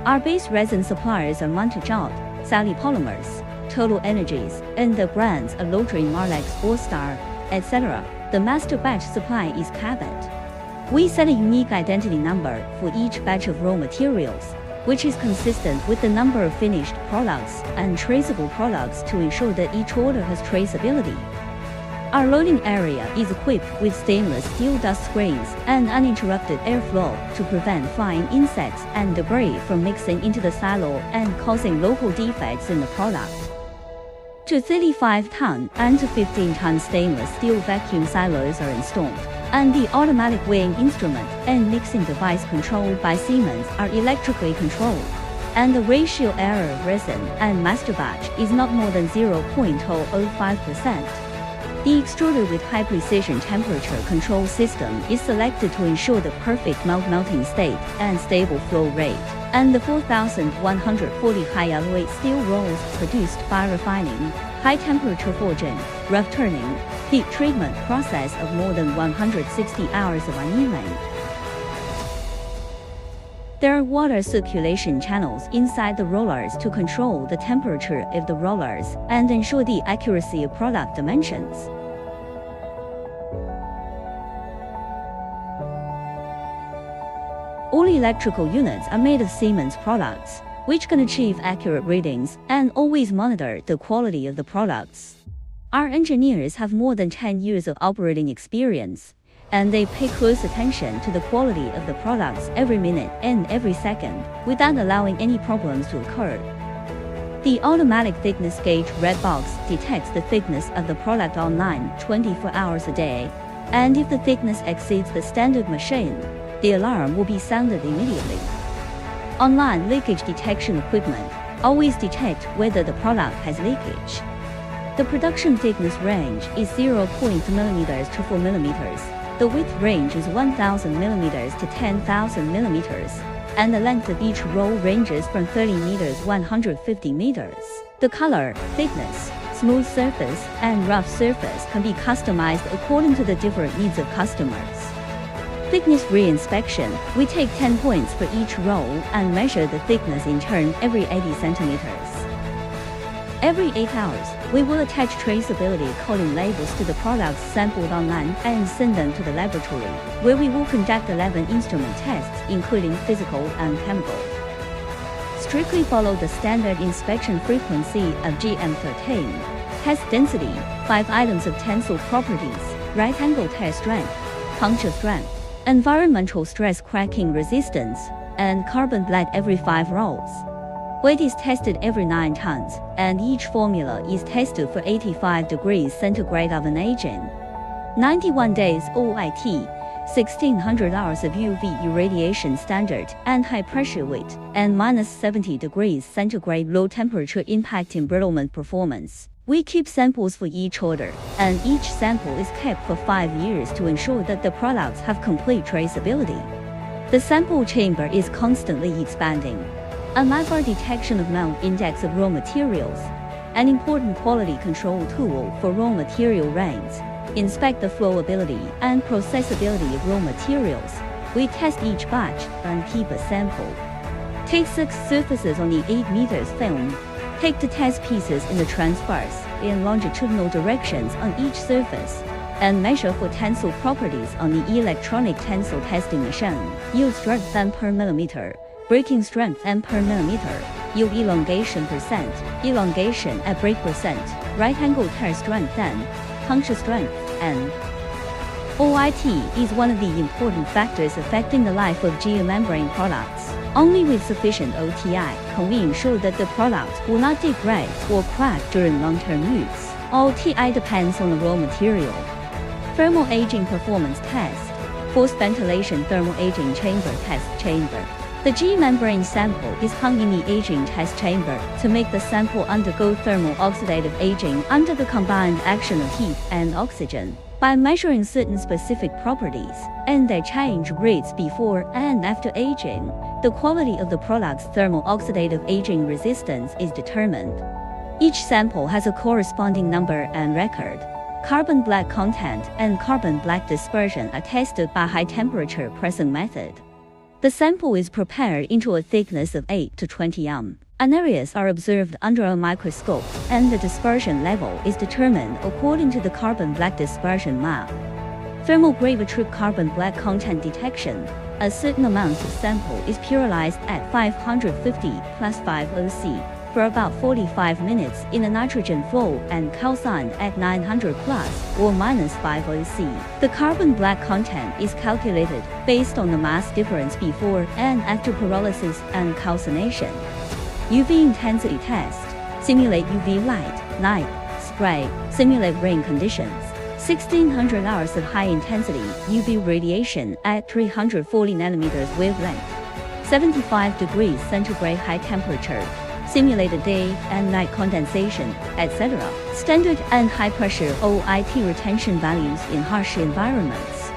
Our base resin suppliers are Montajot, Sally Polymers, Total Energies, and the brands are Lotrin, Marlex, All-Star, etc. The master batch supply is Cabot. We set a unique identity number for each batch of raw materials, which is consistent with the number of finished products and traceable products to ensure that each order has traceability. Our loading area is equipped with stainless steel dust screens and uninterrupted airflow to prevent flying insects and debris from mixing into the silo and causing local defects in the product. Two 35-ton and 15-ton stainless steel vacuum silos are installed, and the automatic weighing instrument and mixing device controlled by Siemens are electrically controlled, and the ratio error of resin and master batch is not more than 0.005%. The extruder with high-precision temperature control system is selected to ensure the perfect melting state and stable flow rate, and the 4,140 high-alloy steel rolls produced by refining, high-temperature forging, rough turning, heat treatment process of more than 160 hours of annealing. There are water circulation channels inside the rollers to control the temperature of the rollers and ensure the accuracy of product dimensions. All electrical units are made of Siemens products, which can achieve accurate readings and always monitor the quality of the products. Our engineers have more than 10 years of operating experience, and they pay close attention to the quality of the products every minute and every second, without allowing any problems to occur. The automatic thickness gauge red box detects the thickness of the product online 24 hours a day, and if the thickness exceeds the standard machine, the alarm will be sounded immediately. Online leakage detection equipment always detect whether the product has leakage. The production thickness range is 0.0 mm to 4 mm. The width range is 1,000 mm to 10,000 mm, and the length of each roll ranges from 30 meters to 150 meters. The color, thickness, smooth surface, and rough surface can be customized according to the different needs of customers. Thickness re-inspection, we take 10 points for each roll and measure the thickness in turn every 80 centimeters. Every 8 hours, we will attach traceability coding labels to the products sampled online and send them to the laboratory, where we will conduct 11 instrument tests, including physical and chemical. Strictly follow the standard inspection frequency of GM13. Test density, 5 items of tensile properties, right angle tear strength, puncture strength, environmental stress cracking resistance, and carbon black every 5 rolls. Weight is tested every 9 tons, and each formula is tested for 85 degrees centigrade oven aging. 91 days OIT, 1600 hours of UV irradiation standard and high pressure weight, and -70 degrees centigrade low temperature impact embrittlement performance. We keep samples for each order, and each sample is kept for 5 years to ensure that the products have complete traceability. The sample chamber is constantly expanding. A LIFAR detection of melt index of raw materials, an important quality control tool for raw material range, inspect the flowability and processability of raw materials. We test each batch and keep a sample. Take 6 surfaces on the 8 meters film. Take the test pieces in the transverse in longitudinal directions on each surface, and measure for tensile properties on the electronic tensile testing machine. Yield strength M per millimeter. Breaking strength M per millimeter, yield elongation percent, elongation at break percent, right angle tear strength N, puncture strength N. OIT is one of the important factors affecting the life of geomembrane products. Only with sufficient OTI can we ensure that the product will not degrade or crack during long-term use. OTI depends on the raw material. Thermal aging performance test. Forced ventilation thermal aging chamber test chamber. The G-membrane sample is hung in the aging test chamber to make the sample undergo thermal oxidative aging under the combined action of heat and oxygen. By measuring certain specific properties and their change rates before and after aging, the quality of the product's thermal oxidative aging resistance is determined. Each sample has a corresponding number and record. Carbon black content and carbon black dispersion are tested by high-temperature pressing method. The sample is prepared into a thickness of 8 to 20 m, and areas are observed under a microscope, and the dispersion level is determined according to the carbon black dispersion map. Thermal gravimetric carbon black content detection. A certain amount of sample is purified at 550 plus 5 OC for about 45 minutes in a nitrogen flow and calcined at 900 plus or minus 5 OC. The carbon black content is calculated based on the mass difference before and after pyrolysis and calcination. UV intensity test. Simulate UV light, night, spray, simulate rain conditions. 1600 hours of high-intensity UV radiation at 340 nanometers wavelength. 75 degrees centigrade high temperature. Simulated day and night condensation, etc. Standard and high-pressure OIT retention values in harsh environments.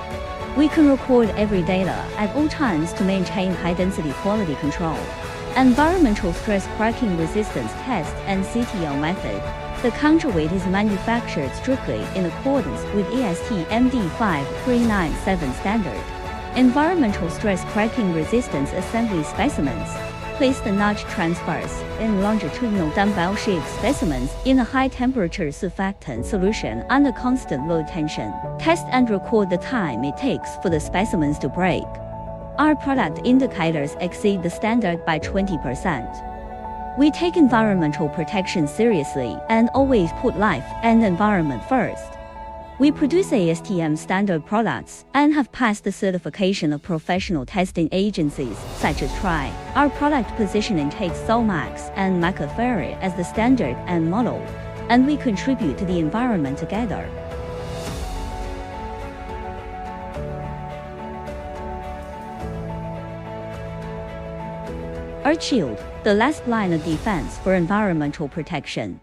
We can record every data at all times to maintain high-density quality control. Environmental stress cracking resistance test and CTL method. The counterweight is manufactured strictly in accordance with EST MD 5397 standard. Environmental stress cracking resistance assembly specimens. Place the notch transfers in longitudinal dumbbell-shaped specimens in a high-temperature surfactant solution under constant low tension. Test and record the time it takes for the specimens to break. Our product indicators exceed the standard by 20%. We take environmental protection seriously and always put life and environment first. We produce ASTM standard products and have passed the certification of professional testing agencies such as TRI. Our product positioning takes Solmax and McAfee as the standard and model, and we contribute to the environment together. Earth Shield, the last line of defense for environmental protection.